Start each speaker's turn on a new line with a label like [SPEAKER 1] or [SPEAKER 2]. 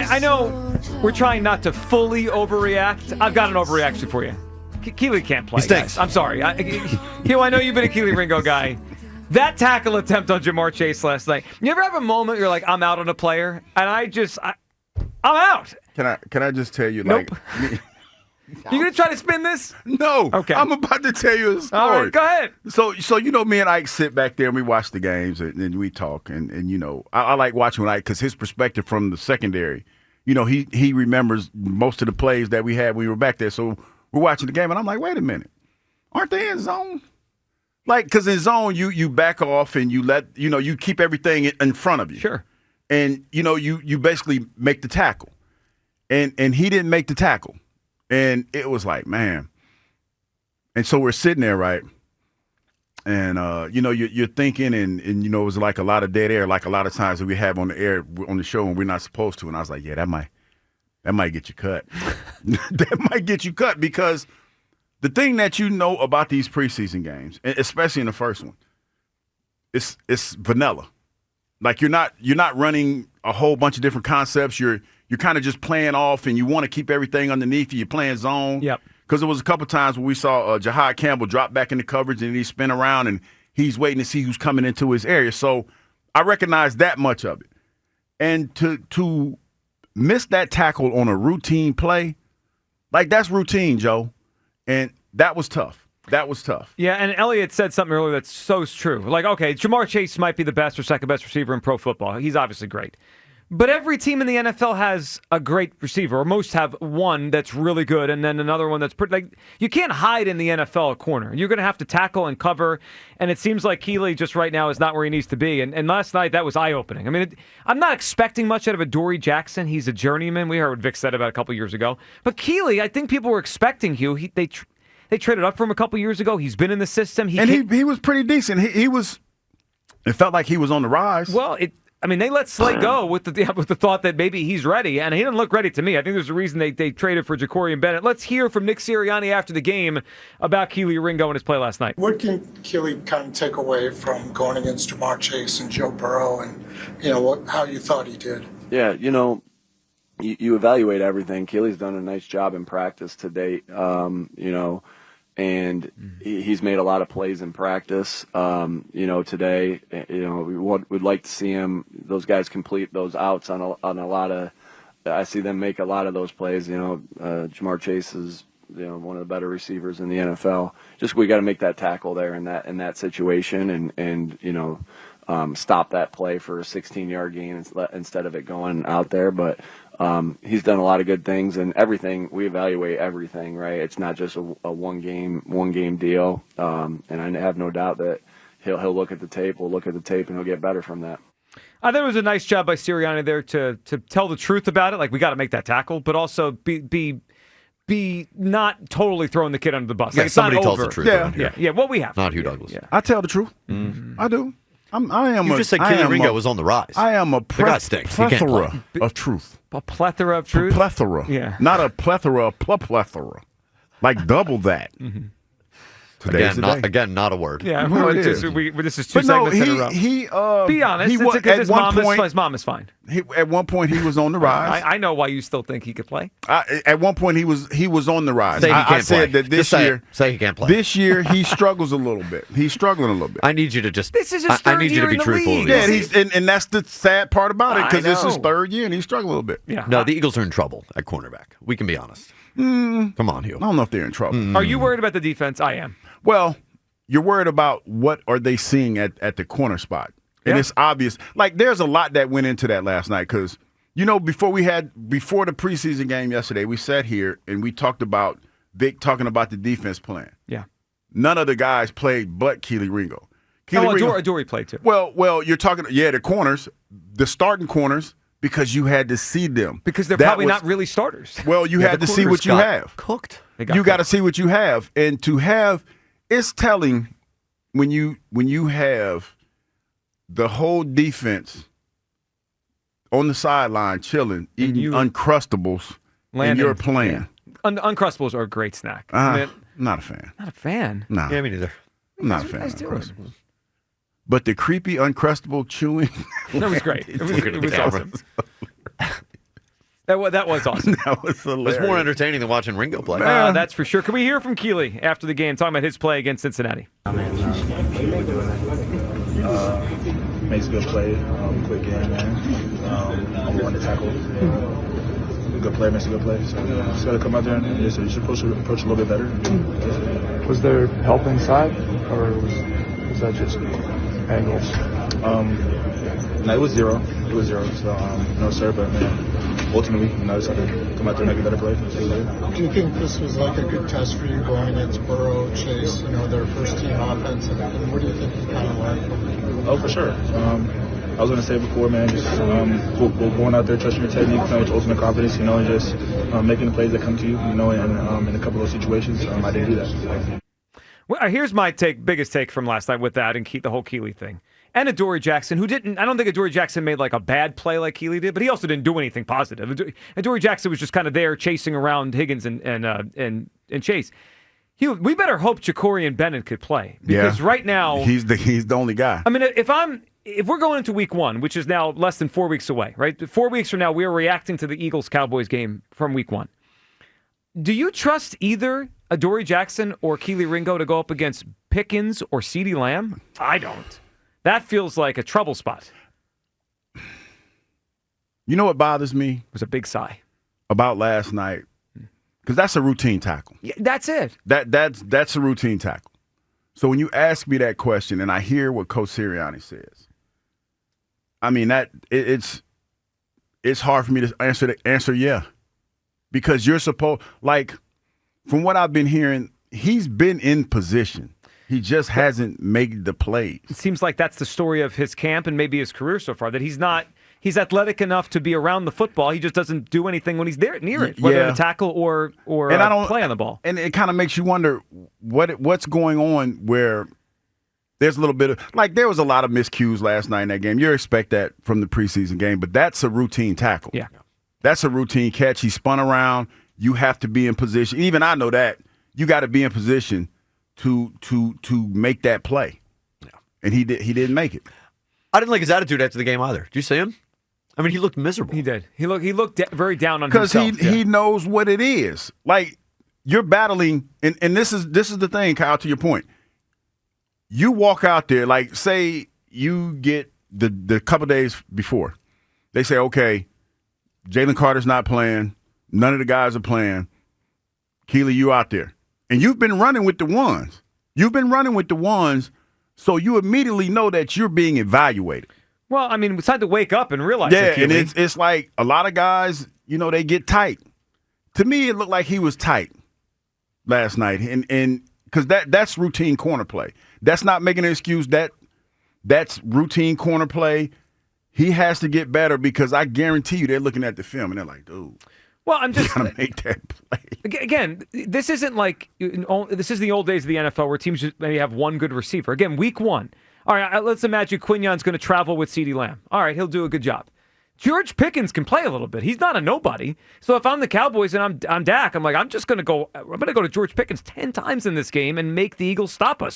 [SPEAKER 1] I know we're trying not to fully overreact. I've got an overreaction for you. Kelee can't play, guys. I'm sorry. I know you've been a Kelee Ringo guy. That tackle attempt on Jamar Chase last night. You ever have a moment you're like, I'm out on a player, and I'm out.
[SPEAKER 2] Can I just tell you,
[SPEAKER 1] nope. You gonna try to spin this?
[SPEAKER 2] No.
[SPEAKER 1] Okay.
[SPEAKER 2] I'm about to tell you a story.
[SPEAKER 1] All right, go ahead.
[SPEAKER 2] So you know, me and Ike sit back there and we watch the games and we talk and you know, I like watching with Ike because his perspective from the secondary, you know, he remembers most of the plays that we had when we were back there. So we're watching the game and I'm like, wait a minute, aren't they in zone? Like, because in zone you back off and you keep everything in front of you.
[SPEAKER 1] Sure.
[SPEAKER 2] And you know you basically make the tackle, and he didn't make the tackle. And it was like, man. And so we're sitting there, right? And, you know, you're thinking, and you know, it was like a lot of dead air, like a lot of times that we have on the air, on the show, and we're not supposed to. And I was like, yeah, that might get you cut. That might get you cut because the thing that you know about these preseason games, especially in the first one, it's vanilla. Like you're not running a whole bunch of different concepts. You're kind of just playing off, and you want to keep everything underneath you. You're playing zone.
[SPEAKER 1] Yep.
[SPEAKER 2] Because there was a couple times where we saw Jahad Campbell drop back into coverage, and he spin around, and he's waiting to see who's coming into his area. So I recognize that much of it. And to miss that tackle on a routine play, like that's routine, Joe. And that was tough. That was tough.
[SPEAKER 1] Yeah, and Elliott said something earlier that's so true. Like, okay, Jamar Chase might be the best or second best receiver in pro football. He's obviously great. But every team in the NFL has a great receiver, or most have one that's really good, and then another one that's pretty. Like, you can't hide in the NFL a corner. You're going to have to tackle and cover, and it seems like Kelee just right now is not where he needs to be. And last night, that was eye-opening. I mean, I'm not expecting much out of Adoree Jackson. He's a journeyman. We heard what Vic said about a couple years ago. But Kelee, I think people were expecting Hugh. They traded up for him a couple years ago. He's been in the system.
[SPEAKER 2] He was pretty decent. He was. It felt like he was on the rise.
[SPEAKER 1] Well, they let Slay go with the thought that maybe he's ready, and he didn't look ready to me. I think there's a reason they traded for Jacorian Bennett. Let's hear from Nick Seriani after the game about Kelee Ringo and his play last night.
[SPEAKER 3] What can Kelee kind of take away from going against Jamar Chase and Joe Burrow, and how you thought he did?
[SPEAKER 4] Yeah, you evaluate everything. Keelee's done a nice job in practice to date. And he's made a lot of plays in practice. Today, we'd like to see those guys complete those outs on a lot of. I see them make a lot of those plays. Jamar Chase is one of the better receivers in the NFL. Just we got to make that tackle there in that situation and stop that play for a 16-yard gain instead of it going out there. But he's done a lot of good things, and everything we evaluate everything, right? It's not just a one game deal. And I have no doubt that he'll look at the tape. We'll look at the tape, and he'll get better from that.
[SPEAKER 1] I think it was a nice job by Serriani there to tell the truth about it. Like, we got to make that tackle, but also be not totally throwing the kid under the bus.
[SPEAKER 5] Yeah,
[SPEAKER 1] like, it's
[SPEAKER 5] somebody
[SPEAKER 1] not
[SPEAKER 5] tells
[SPEAKER 1] over.
[SPEAKER 5] the truth.
[SPEAKER 1] Yeah. What we have.
[SPEAKER 5] Not Hugh Douglas.
[SPEAKER 1] Yeah.
[SPEAKER 2] I tell the truth.
[SPEAKER 1] Mm-hmm.
[SPEAKER 2] I do.
[SPEAKER 5] You just said Kelee Ringo was on the rise.
[SPEAKER 2] I am a plethora of truth.
[SPEAKER 1] A plethora of truth?
[SPEAKER 2] Plethora.
[SPEAKER 1] Yeah.
[SPEAKER 2] Not a plethora, a plethora. Like double that.
[SPEAKER 1] Mm-hmm.
[SPEAKER 5] Again, not a word.
[SPEAKER 1] Yeah, this is two
[SPEAKER 2] segments
[SPEAKER 1] in a row. Be honest, because his mom is fine.
[SPEAKER 2] At one point, he was on the rise.
[SPEAKER 1] I know why you still think he could play.
[SPEAKER 2] At one point, he was on the rise.
[SPEAKER 5] I
[SPEAKER 2] said that this year.
[SPEAKER 5] Say he can't play.
[SPEAKER 2] This year, he struggles a little bit. He's struggling a little bit.
[SPEAKER 5] I need you to just.
[SPEAKER 1] This is his third
[SPEAKER 5] I need you to be truthful.
[SPEAKER 2] Yeah, and that's the sad part about it because this is his third year and he's struggling a little bit.
[SPEAKER 1] Yeah.
[SPEAKER 5] No, the Eagles are in trouble at cornerback. We can be honest. Come on, Hugh.
[SPEAKER 2] I don't know if they're in trouble.
[SPEAKER 1] Are you worried about the defense? I am.
[SPEAKER 2] Well, you're worried about what are they seeing at the corner spot. And it's obvious. Like, there's a lot that went into that last night because, before the preseason game yesterday, we sat here and we talked about Vic talking about the defense plan.
[SPEAKER 1] Yeah.
[SPEAKER 2] None of the guys played but Kelee Ringo.
[SPEAKER 1] Adoree played too.
[SPEAKER 2] Well, you're talking, the corners, the starting corners, because you had to see them.
[SPEAKER 1] Because they're probably not really starters.
[SPEAKER 2] Well, you had to see what you have.
[SPEAKER 5] Cooked.
[SPEAKER 2] You got to see what you have. And to have, it's telling when you have the whole defense on the sideline chilling, eating Uncrustables, and you're playing.
[SPEAKER 1] Yeah. Uncrustables are a great snack.
[SPEAKER 2] Not a fan.
[SPEAKER 1] Not a fan?
[SPEAKER 2] No.
[SPEAKER 5] Yeah, me neither.
[SPEAKER 2] I'm not a fan of Uncrustables. But the creepy Uncrustable chewing.
[SPEAKER 1] That was great. It was awesome. That was awesome.
[SPEAKER 2] That was
[SPEAKER 5] It
[SPEAKER 2] hilarious.
[SPEAKER 5] was more entertaining than watching Ringo play.
[SPEAKER 1] That's for sure. Can we hear from Kelee after the game, talking about his play against Cincinnati?
[SPEAKER 6] Makes a good play, quick game, man. Won the tackle. Good player makes a good play. So just got to come out there and just approach a little bit better.
[SPEAKER 7] Was there help inside, or was that just angles?
[SPEAKER 6] No, it was zero. It was zero. So no, sir. But man, ultimately, I just have to come out there and make a better play.
[SPEAKER 3] Do you think this was like a good test for you going against Burrow, Chase, their first team offense, and what do you think you kind of learned from it?
[SPEAKER 6] Oh, for sure. I was going to say before, man, just going out there, trusting your technique, playing with ultimate confidence, and just making the plays that come to you, and in a couple of situations, I didn't do that.
[SPEAKER 1] Well, here's my biggest take from last night with that and the whole Kelee thing. And Adoree Jackson, who didn't, I don't think Adoree Jackson made like a bad play like Kelee did, but he also didn't do anything positive. Adoree Jackson was just kind of there chasing around Higgins and Chase. We better hope Ja'Cory Bennett could play, because right now
[SPEAKER 2] he's the only guy.
[SPEAKER 1] I mean, if we're going into week 1, which is now less than 4 weeks away, right? 4 weeks from now, we are reacting to the Eagles-Cowboys game from week 1. Do you trust either Adoree Jackson or Kelee Ringo to go up against Pickens or CeeDee Lamb? I don't. That feels like a trouble spot.
[SPEAKER 2] You know what bothers me?
[SPEAKER 1] It was a big sigh.
[SPEAKER 2] About last night, because that's a routine tackle.
[SPEAKER 1] Yeah, that's it.
[SPEAKER 2] That's a routine tackle. So when you ask me that question and I hear what Coach Serriani says, I mean it's hard for me to answer yeah, because you're supposed, like, from what I've been hearing, he's been in position. He just hasn't made the plays.
[SPEAKER 1] It seems like that's the story of his camp and maybe his career so far, that he's athletic enough to be around the football. He just doesn't do anything when he's there near it, whether in a tackle or play on the ball.
[SPEAKER 2] And it kind of makes you wonder what's going on, where there's a little bit of, like, there was a lot of miscues last night in that game. You expect that from the preseason game, but that's a routine tackle.
[SPEAKER 1] Yeah.
[SPEAKER 2] That's a routine catch. He spun around. You have to be in position. Even I know that. You got to be in position to make that play. Yeah. And he didn't make it.
[SPEAKER 5] I didn't like his attitude after the game either. Did you see him? I mean, he looked miserable.
[SPEAKER 1] He did. He looked very down on himself.
[SPEAKER 2] Because he knows what it is. Like, you're battling, and this is the thing, Kyle, to your point. You walk out there, like, say you get the couple days before. They say, okay, Jalen Carter's not playing. None of the guys are playing. Kelee, you out there. And you've been running with the ones. So you immediately know that you're being evaluated.
[SPEAKER 1] Well, I mean, it's time to wake up and realize
[SPEAKER 2] Yeah,
[SPEAKER 1] it,
[SPEAKER 2] and it's like a lot of guys, they get tight. To me, it looked like he was tight last night, and because that's routine corner play. That's not making an excuse. That's routine corner play. He has to get better, because I guarantee you they're looking at the film and they're like, dude.
[SPEAKER 1] Well, I'm just
[SPEAKER 2] going to make that play.
[SPEAKER 1] Again, this isn't like this is the old days of the NFL where teams just maybe have one good receiver. Again, week 1. All right, let's imagine Quignon's going to travel with CeeDee Lamb. All right, he'll do a good job. George Pickens can play a little bit. He's not a nobody. So if I'm the Cowboys and I'm Dak, I'm like, I'm going to go to George Pickens 10 times in this game and make the Eagles stop us.